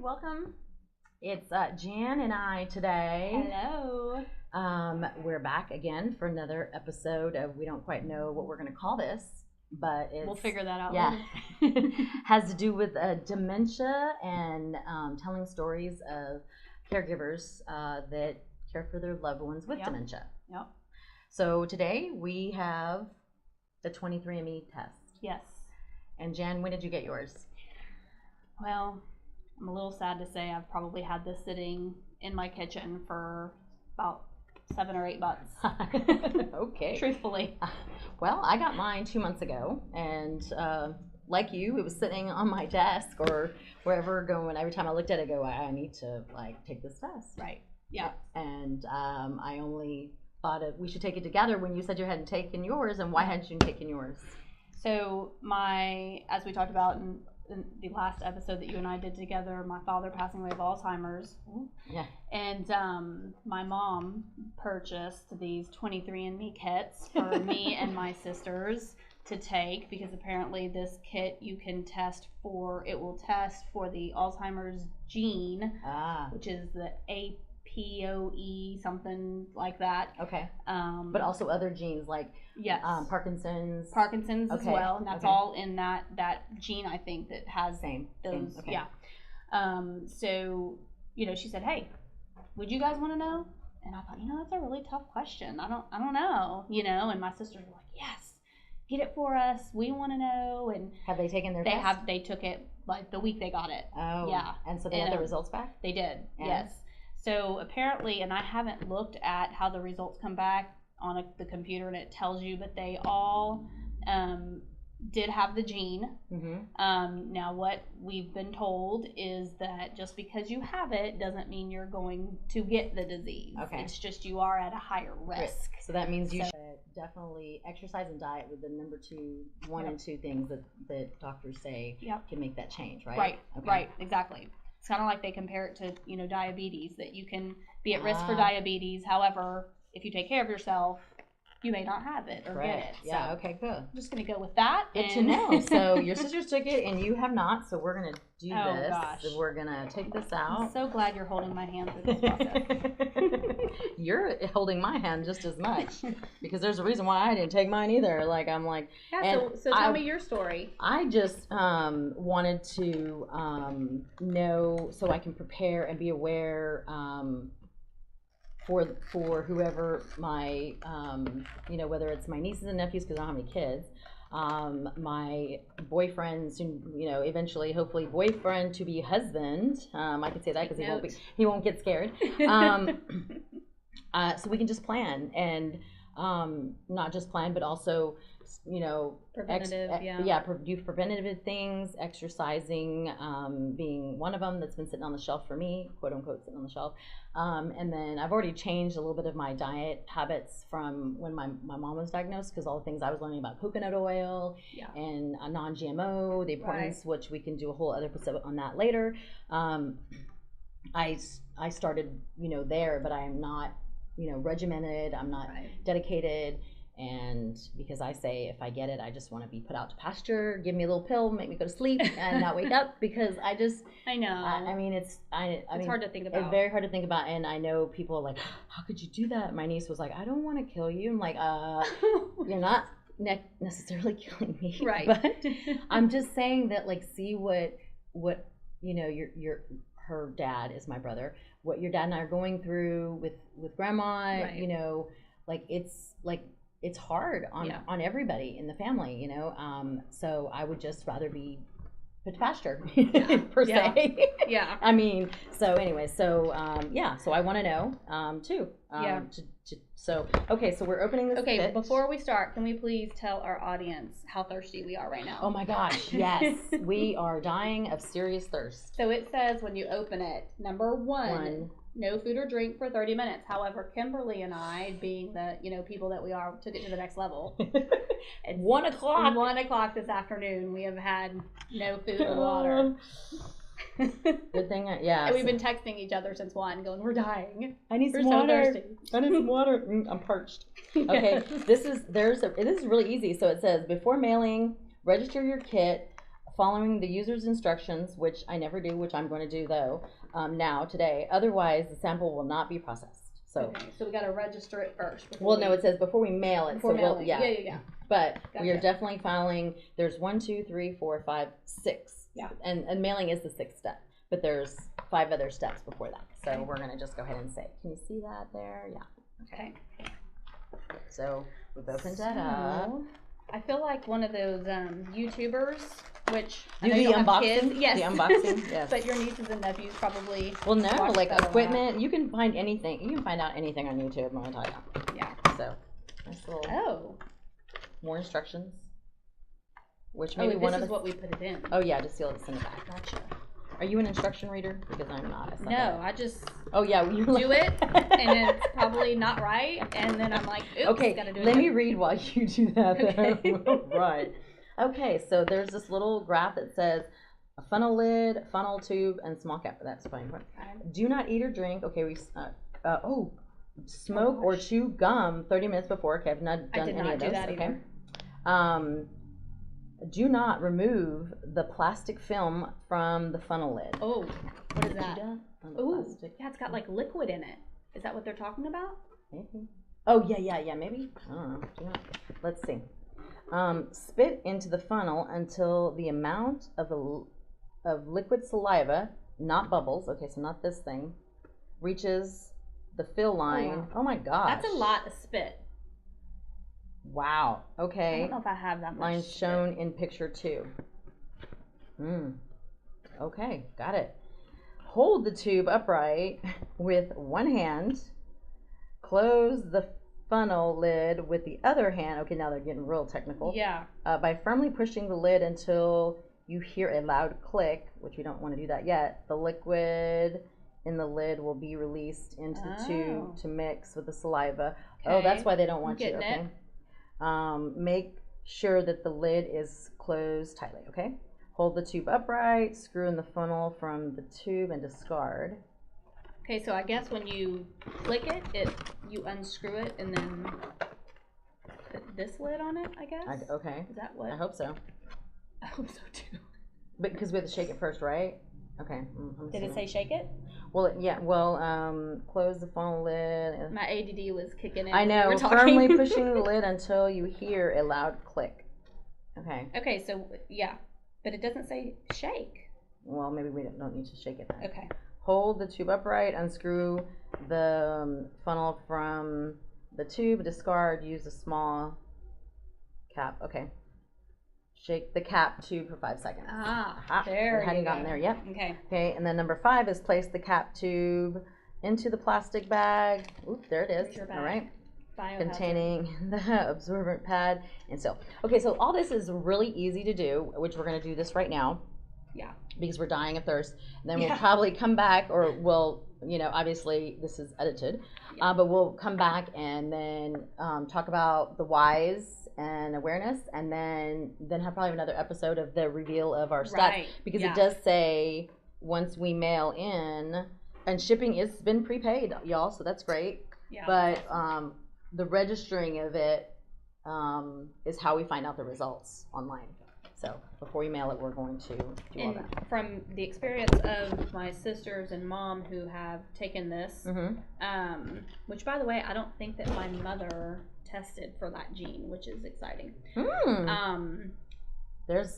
welcome. It's Jan and I today. Hello. We're back again for another episode of, we don't quite know what we're going to call this, but we'll figure that out later. Has to do with dementia and telling stories of caregivers that care for their loved ones with dementia. Yep. So today we have the 23andMe test. Yes. And Jan, when did you get yours? Well, I'm a little sad to say I've probably had this sitting in my kitchen for about 7 or 8 months. Okay. Truthfully. Well, I got mine 2 months ago, and like you, it was sitting on my desk or wherever going. Every time I looked at it, I go, I need to take this test. Right. Yeah. And I only thought we should take it together when you said you hadn't taken yours, and why hadn't you taken yours? So as we talked about in the last episode that you and I did together, my father passing away of Alzheimer's. Yeah. And my mom purchased these 23andMe kits for me and my sisters to take, because apparently this kit you can test for, it will test for the Alzheimer's gene, which is the APOE, something like that. Okay. But also other genes like Parkinson's as well, and that's all in that gene, I think, that has those. Okay. Yeah. So she said, "Hey, would you guys want to know?" And I thought, that's a really tough question. I don't know. And my sisters were like, "Yes, get it for us. We want to know." And have they taken their test? They took it like the week they got it. Oh. Yeah. And so they got the results back? They did. And? Yes. So apparently, and I haven't looked at how the results come back on the computer, and it tells you, but they all did have the gene. Mm-hmm. Now, what we've been told is that just because you have it doesn't mean you're going to get the disease. Okay. It's just you are at a higher risk. So that means you should definitely exercise and diet with the number 1 and 2 things that doctors say can make that change, right? Right. Okay. Right. Exactly. It's kind of like they compare it to diabetes, that you can be at risk for diabetes. However, if you take care of yourself, you may not have it or get it. Yeah, so okay, good. I'm just going to go with that. Good to know. So your sisters took it and you have not, so we're going to do this. Oh, gosh. So we're going to take this out. I'm so glad you're holding my hand through this process. You're holding my hand just as much, because there's a reason why I didn't take mine either. So tell me your story. I just wanted to know so I can prepare and be aware for whoever my whether it's my nieces and nephews, because I don't have any kids, my boyfriend soon, eventually hopefully boyfriend to be husband, I could say that because he won't get scared, so we can just plan, and not just plan but also preventative, do preventative things, exercising being one of them that's been sitting on the shelf for me, quote unquote sitting on the shelf, and then I've already changed a little bit of my diet habits from when my mom was diagnosed, because all the things I was learning about coconut oil and non-GMO, the importance, which we can do a whole other episode on that later. I started there, but I am not regimented, I'm not dedicated. And because I say if I get it, I just want to be put out to pasture, give me a little pill, make me go to sleep and not wake up, because I know. It's hard to think about. It's very hard to think about, and I know people are like, how could you do that? My niece was like, I don't want to kill you. I'm like, you're not necessarily killing me, right? But I'm just saying that, see what her dad is my brother. What your dad and I are going through with grandma, right. It's hard on everybody in the family, so I would just rather be put to pasture per se. Yeah. So anyway, so I want to know too. So we're opening this kit. Before we start, can we please tell our audience how thirsty we are right now? Oh my gosh, yes. We are dying of serious thirst. So it says when you open it, number one, no food or drink for 30 minutes. However, Kimberly and I, being the people that we are, took it to the next level. At 1 o'clock. 1 o'clock this afternoon, we have had no food or water. Good thing, yeah. And we've been texting each other since 1, going, "We're dying. I need some water. So thirsty. I need some water. I'm parched." Okay, this is really easy. So it says, before mailing, register your kit following the user's instructions, which I never do, which I'm going to do though today. Otherwise, the sample will not be processed. So, okay, so we got to register it first. Well, no, it says before we mail it. Before mailing. Yeah. But Gotcha. we are definitely filing. There's 1, 2, 3, 4, 5, 6. Yeah. And mailing is the 6th step. But there's 5 other steps before that. So we're going to just go ahead and say, can you see that there? Yeah. Okay. So we've opened that up. I feel like one of those YouTubers, which Do I know the you don't have unboxing? kids. Yes. The unboxing, yes. But your nieces and nephews probably. Well, no, watch like that a lot. equipment. You can find anything. You can find out anything on YouTube. I'm going to tell you. Yeah. So, nice little more instructions. Which maybe one of this us. is what we put it in. Oh yeah, just seal it in the back. Gotcha. Are you an instruction reader? Because I'm not. No, I just Oh yeah, you do it, and it's probably not right, and then I'm like, oops, Okay, gotta do it let me again. read while you do that. Okay. Right. Okay, so there's this little graph that says a funnel lid, funnel tube, and small cap. That's fine. Okay. Do not eat or drink. Okay, smoke or chew gum 30 minutes before. Okay, I've not done any of those. do that okay. either. Do not remove the plastic film from the funnel lid. Oh, what is Did that? you do that on the Ooh, plastic? yeah, it's got like liquid in it. Is that what they're talking about? Maybe. Oh yeah, maybe. I don't know. Do not. Let's see. Spit into the funnel until the amount of liquid saliva, not bubbles. Okay, so not this thing, reaches the fill line. wow. Oh my gosh. That's a lot of spit. Wow. I Okay. don't know if I have that much. Line spit. shown in picture 2. Okay, got it. Hold the tube upright with one hand. Close the funnel lid with the other hand. Okay, now they're getting real technical. Yeah. By firmly pushing the lid until you hear a loud click, which we don't want to do that yet, the liquid in the lid will be released into the tube to mix with the saliva. Okay. Oh, that's why they don't want you. Getting Okay. Make sure that the lid is closed tightly. Okay. Hold the tube upright. Screw in the funnel from the tube and discard. Okay, so I guess when you click it, you unscrew it and then put this lid on it, I guess? Okay. Is that what? I hope so. I hope so too. Because we have to shake it first, right? Okay. Did it say shake it? Well, yeah. Well, close the funnel lid. My ADD was kicking in. I when we know. were talking. Firmly pushing the lid until you hear a loud click. Okay. Okay, so yeah, but it doesn't say shake. Well, maybe we don't need to shake it then. Okay. Hold the tube upright. Unscrew the funnel from the tube. Discard. Use a small cap. Okay. Shake the cap tube for 5 seconds. There we hadn't you gotten go. there yet. Okay. Okay, and then number 5 is place the cap tube into the plastic bag. Oop, there it is. There's your bag. All right. Biohazard. Containing the absorbent pad and seal. Okay, so all this is really easy to do, which we're going to do this right now. Yeah. Because we're dying of thirst. And then we'll probably come back, or we'll, obviously this is edited, but we'll come back and then talk about the whys and awareness, and then have probably another episode of the reveal of our stats. Right. Because it does say once we mail in, and shipping has been prepaid, y'all, so that's great. Yeah. But the registering of it is how we find out the results online. So before we mail it, we're going to do all that. From the experience of my sisters and mom who have taken this, which by the way, I don't think that my mother tested for that gene, which is exciting.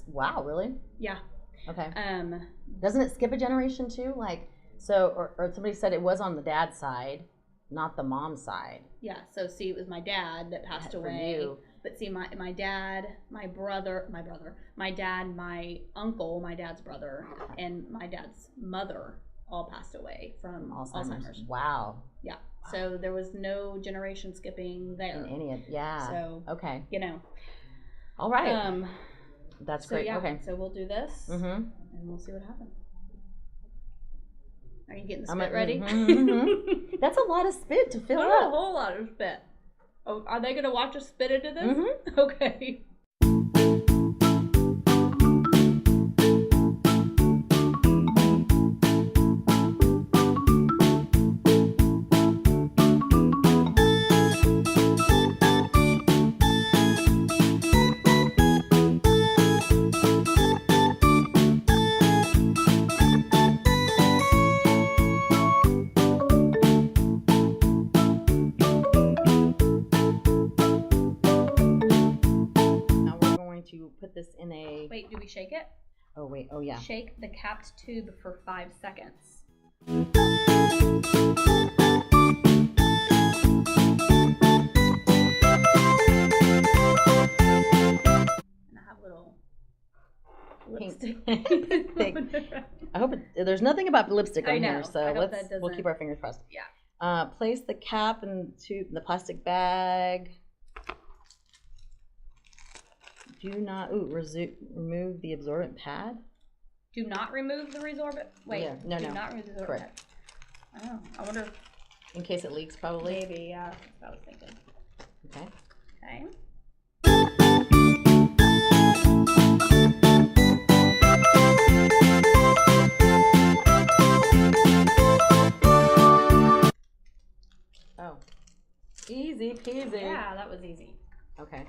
Wow, really? Yeah. Okay. Doesn't it skip a generation too? Or somebody said it was on the dad's side, not the mom's side. Yeah. So see, it was my dad that passed For away. you. But see, my dad, my dad, my uncle, my dad's brother, and my dad's mother all passed away from Alzheimer's. Wow. Yeah. So there was no generation skipping there. In any of, yeah. So, okay. All right. That's great. Yeah, okay. So we'll do this, and we'll see what happens. Are you getting the spit ready? That's a lot of spit to fill Not up. a whole lot of spit. Oh, are they going to watch us spit into this? Okay. shake it. Oh, wait. Oh, yeah. Shake the capped tube for 5 seconds. Lipstick. I hope there's nothing about lipstick on here, so we'll keep our fingers crossed. Yeah. Place the cap into the plastic bag. Do not remove the absorbent pad. Do not remove the resorbent. Wait, yeah, no. Do not remove the absorbent pad. Oh, I wonder. In case it leaks, probably. Maybe, yeah. That's what I was thinking. Okay. Okay. Oh, easy peasy. Yeah, that was easy. Okay.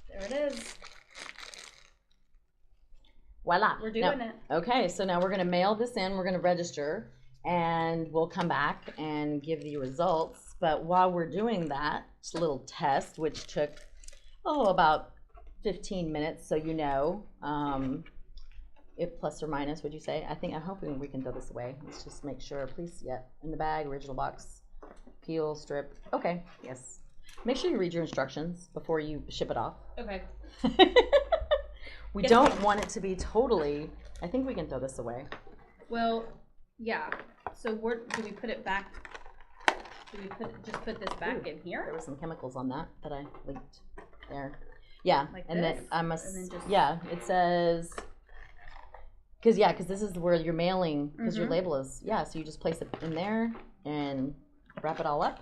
There it is. Voila. We're doing it. Okay, so now we're going to mail this in. We're going to register, and we'll come back and give the results. But while we're doing that, just a little test, which took, about 15 minutes, so you know, if plus or minus, would you say? I'm hoping we can throw this away. Let's just make sure. Please, yeah, in the bag, original box, peel, strip. Okay, yes. Make sure you read your instructions before you ship it off. Okay. We don't want it to be totally, I think we can throw this away. Well, yeah. So do we put it back? Do we just put this back in here? There were some chemicals on that I leaked there. Yeah, like and this? then I must, and then just... yeah, it says, because this is where you're mailing, because your label is, so you just place it in there and wrap it all up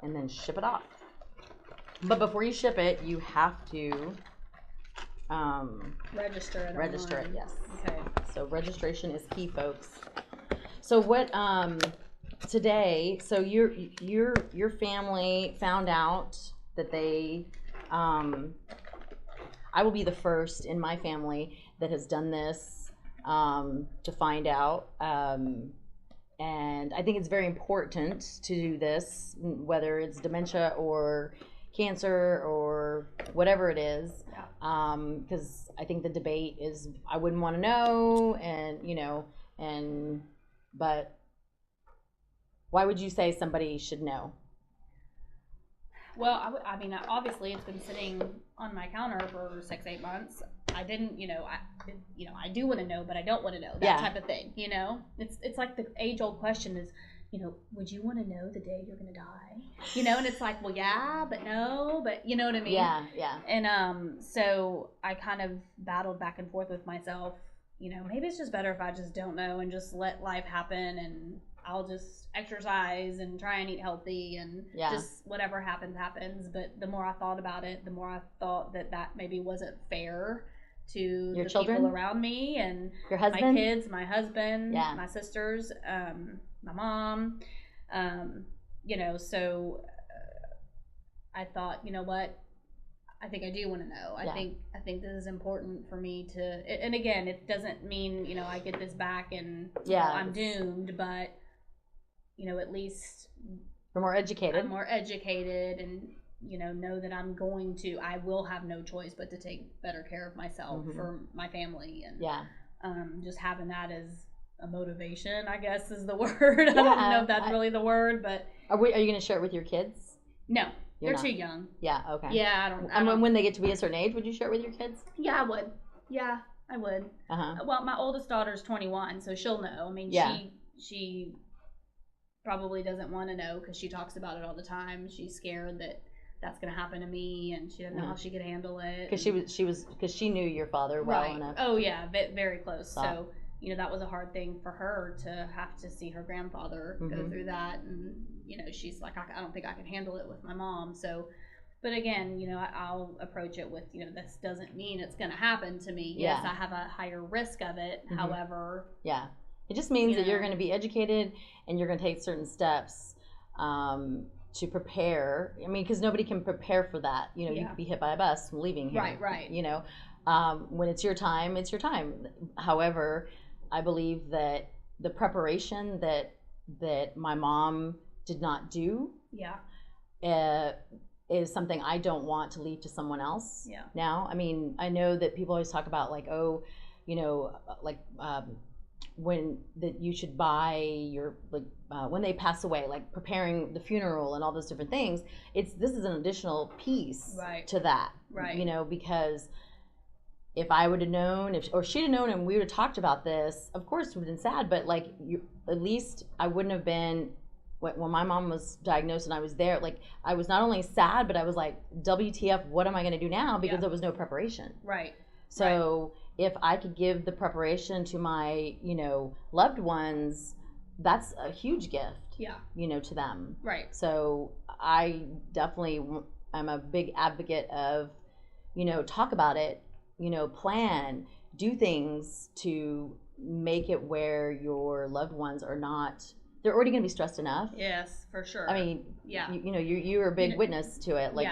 and then ship it off. But before you ship it, you have to register it. Register it, yes. Okay. So registration is key, folks. So what today? So your family found out that they. I will be the first in my family that has done this to find out. And I think it's very important to do this, whether it's dementia or cancer or whatever it is, because I think the debate is I wouldn't want to know, but why would you say somebody should know? Well, I mean, obviously it's been sitting on my counter for 6-8 months. I didn't, I do want to know, but I don't want to know, that type of thing, It's like the age-old question is, would you want to know the day you're going to die? And it's like, well, yeah, but no, but you know what I mean? Yeah. And so I kind of battled back and forth with myself, maybe it's just better if I just don't know and just let life happen, and I'll just exercise and try and eat healthy and just whatever happens. But the more I thought about it, the more I thought that maybe wasn't fair to your the children, people around me, and your husband, my kids, my husband, my sisters, my mom, so I thought, you know what, I think I do want to know. I think this is important for me to, and again, it doesn't mean, I get this back and I'm doomed, but at least we're more educated. I'm more educated, and know that I will have no choice but to take better care of myself for my family, and just having that as a motivation, I guess, is the word. I don't know if that's really the word, but are you going to share it with your kids? No, they're too young. Yeah, okay. Yeah, I don't. When they get to be a certain age, would you share it with your kids? Yeah, I would. Yeah, I would. Well, my oldest daughter's 21, so she'll know. I mean, she probably doesn't want to know because she talks about it all the time. She's scared that that's going to happen to me, and she doesn't know how she could handle it. Because she knew your father well enough. Oh yeah, very close. So that was a hard thing for her to have to see her grandfather go through that, and she's like, I don't think I can handle it with my mom. So, but again, I'll approach it with, this doesn't mean it's going to happen to me. Yes, I have a higher risk of it. However, it just means that you're going to be educated and you're going to take certain steps to prepare. I mean, because nobody can prepare for that. You could be hit by a bus leaving here. Right. When it's your time, it's your time. However, I believe that the preparation that my mom did not do is something I don't want to leave to someone else. Yeah. Now, I mean, I know that people always talk about like, oh, you know, like when that you should buy your like when they pass away, like preparing the funeral and all those different things. This is an additional piece Right. to that, Right. you know, because if I would have known, or she'd have known, and we would have talked about this, of course it would have been sad, but like at least I wouldn't have been. When my mom was diagnosed and I was there, like I was not only sad, but I was like, WTF, what am I going to do now? Because there was no preparation. Right. So if I could give the preparation to my, you know, loved ones, that's a huge gift, you know, to them. Right. So I definitely am a big advocate of, you know, talk about it, you know, plan, do things to make it where your loved ones are not, they're already going to be stressed enough. Yes, for sure. I mean, you know, you were a big witness to it. Like,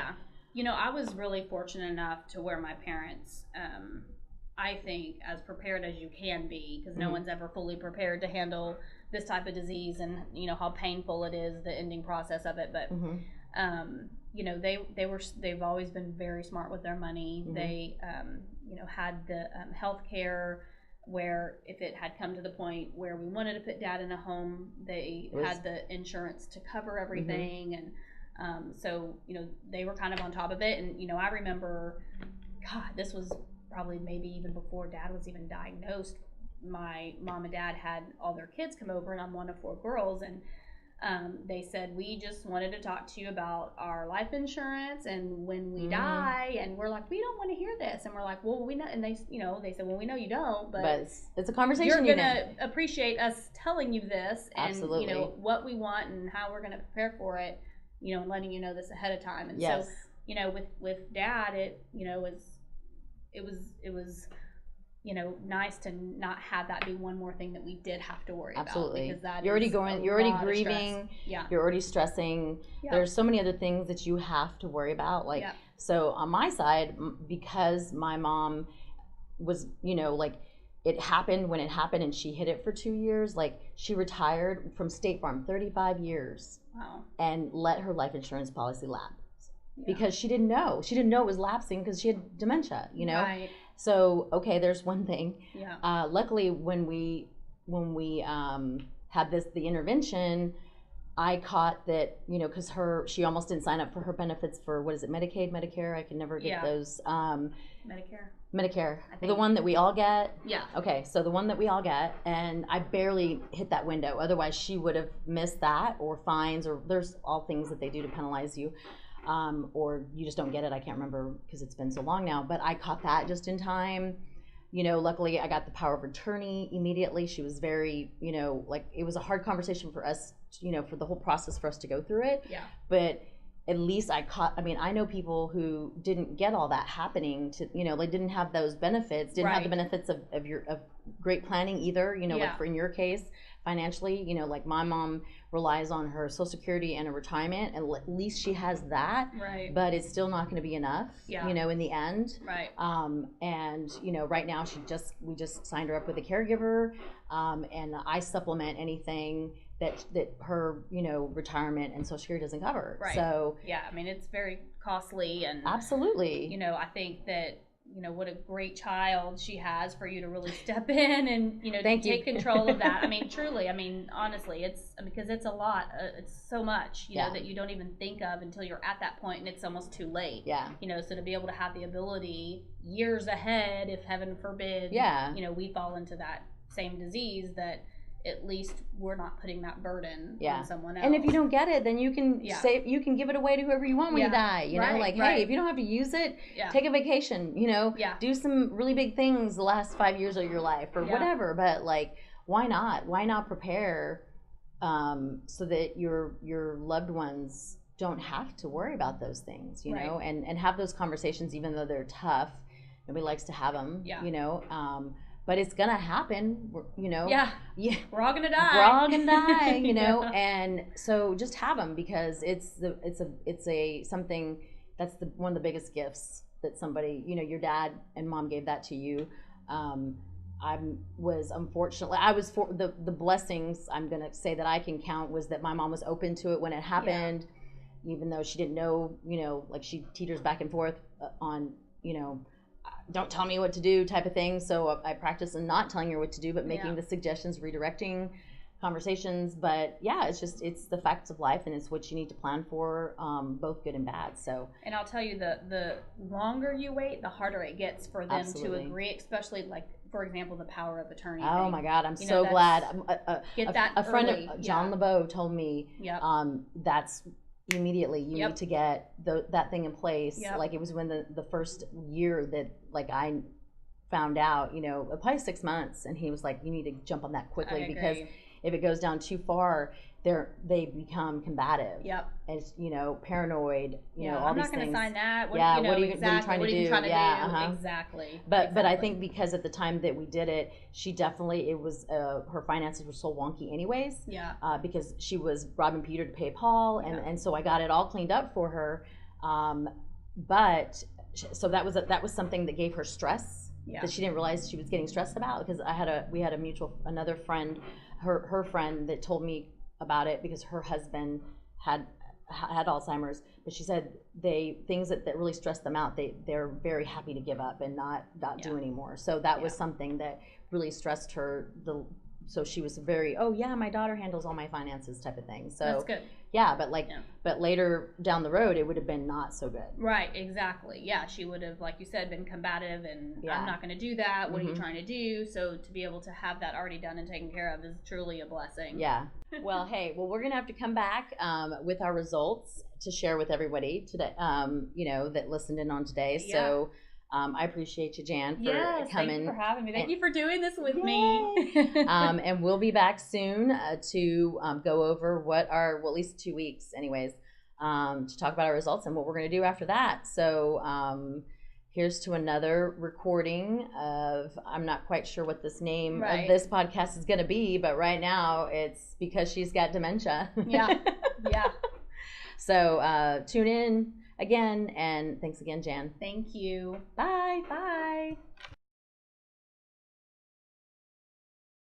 you know, I was really fortunate enough to where my parents, I think, as prepared as you can be, because no one's ever fully prepared to handle this type of disease, and you know how painful it is, the ending process of it. But you know, they've always been very smart with their money. They you know, had the health care where if it had come to the point where we wanted to put Dad in a home, they had the insurance to cover everything. And so, you know, they were kind of on top of it. And, you know, I remember, God, this was probably maybe even before Dad was even diagnosed. My mom and Dad had all their kids come over, and I'm one of 4 girls. And they said, we just wanted to talk to you about our life insurance and when we die. And we're like, we don't want to hear this. And we're like, well, we know. And they, you know, they said, well, we know you don't, but it's a conversation. You're going to appreciate us telling you this and, Absolutely. you know, what we want and how we're going to prepare for it, you know, and letting you know this ahead of time. And so, you know, with Dad, it, you know, it was, you know, nice to not have that be one more thing that we did have to worry about, because that you're already grieving, you're already stressing. There's so many other things that you have to worry about. Like, so on my side, because my mom was, you know, like it happened when it happened, and she hid it for 2 years. Like, she retired from State Farm 35 years and let her life insurance policy lapse because she didn't know it was lapsing because she had dementia, you know. So, okay, there's one thing. Luckily, when we had the intervention, I caught that, you know, because she almost didn't sign up for her benefits for, what is it, Medicaid, Medicare? I can never get those. Medicare, the one that we all get. Okay, so the one that we all get, and I barely hit that window. Otherwise, she would have missed that, or fines, or there's all things that they do to penalize you. Or you just don't get it. I can't remember because it's been so long now, but I caught that just in time. You know, luckily I got the power of attorney immediately. She was very, you know, like, it was a hard conversation for us, you know, for the whole process for us to go through it. But at least I know people who didn't get all that happening to, you know, they didn't have those benefits, didn't have the benefits of great planning either, you know, like in your case, financially, you know, like my mom relies on her Social Security and a retirement, and at least she has that, but it's still not going to be enough, you know, in the end. And, you know, right now we just signed her up with a caregiver, and I supplement anything that her, you know, retirement and Social Security doesn't cover. So I mean, it's very costly, and absolutely, you know, I think that, you know, what a great child she has for you to really step in and, you know, take control of that. I mean, truly, I mean, honestly, it's because it's a lot. It's so much, you know, that you don't even think of until you're at that point and it's almost too late. You know, so to be able to have the ability years ahead, if heaven forbid, you know, we fall into that same disease, that at least we're not putting that burden on someone else. And if you don't get it, then you can you can give it away to whoever you want when you die. You know, like, hey, if you don't have to use it, take a vacation. You know, do some really big things the last 5 years of your life or whatever. But like, why not? Why not prepare so that your loved ones don't have to worry about those things? You know, and have those conversations, even though they're tough. Nobody likes to have them. You know. But it's gonna happen, you know. We're all gonna die. We're all gonna die, you know. And so just have them, because it's something that's one of the biggest gifts that somebody, you know, your dad and mom gave that to you. I was the blessings I'm gonna say that I can count was that my mom was open to it when it happened. even though she didn't know, like she teeters back and forth on, don't tell me what to do type of thing. So I practice in not telling her what to do, but making the suggestions, redirecting conversations. But yeah, it's the facts of life, and it's what you need to plan for, both good and bad. So, and I'll tell you, the longer you wait, the harder it gets for them to agree, especially like, for example, the power of attorney oh thing. my God, I'm so glad. A friend early. of John LeBeau told me that's immediately you need to get that thing in place. Like it was when the first year that like I found out, probably 6 months, and he was like, you need to jump on that quickly, because if it goes down too far, they become combative. It's paranoid. All I'm these not going to things. sign that. What are you trying to do? Exactly. But I think because at the time that we did it, she definitely, it was her finances were so wonky anyways. Because she was robbing Peter to pay Paul, and so I got it all cleaned up for her. But so that was something that gave her stress. That she didn't realize she was getting stressed about, because we had another friend, her friend, that told me about it, because her husband had Alzheimer's, but she said things that really stressed them out, they're very happy to give up and not do anymore. So that was something that really stressed her. So she was very, oh yeah, my daughter handles all my finances type of thing. So that's good. Yeah, but but later down the road, it would have been not so good. Right, exactly. Yeah, she would have, like you said, been combative, and I'm not going to do that. What are you trying to do? So to be able to have that already done and taken care of is truly a blessing. Yeah. Well, we're going to have to come back with our results to share with everybody today, that listened in on today. So I appreciate you, Jann, for coming. Thank you for having me. Thank you for doing this with me. And we'll be back soon to go over at least 2 weeks anyways, to talk about our results and what we're going to do after that. So here's to another recording of, I'm not quite sure what this name of this podcast is going to be, but right now it's because she's got dementia. Yeah. So tune in again, and thanks again, Jann. Thank you. Bye. Bye.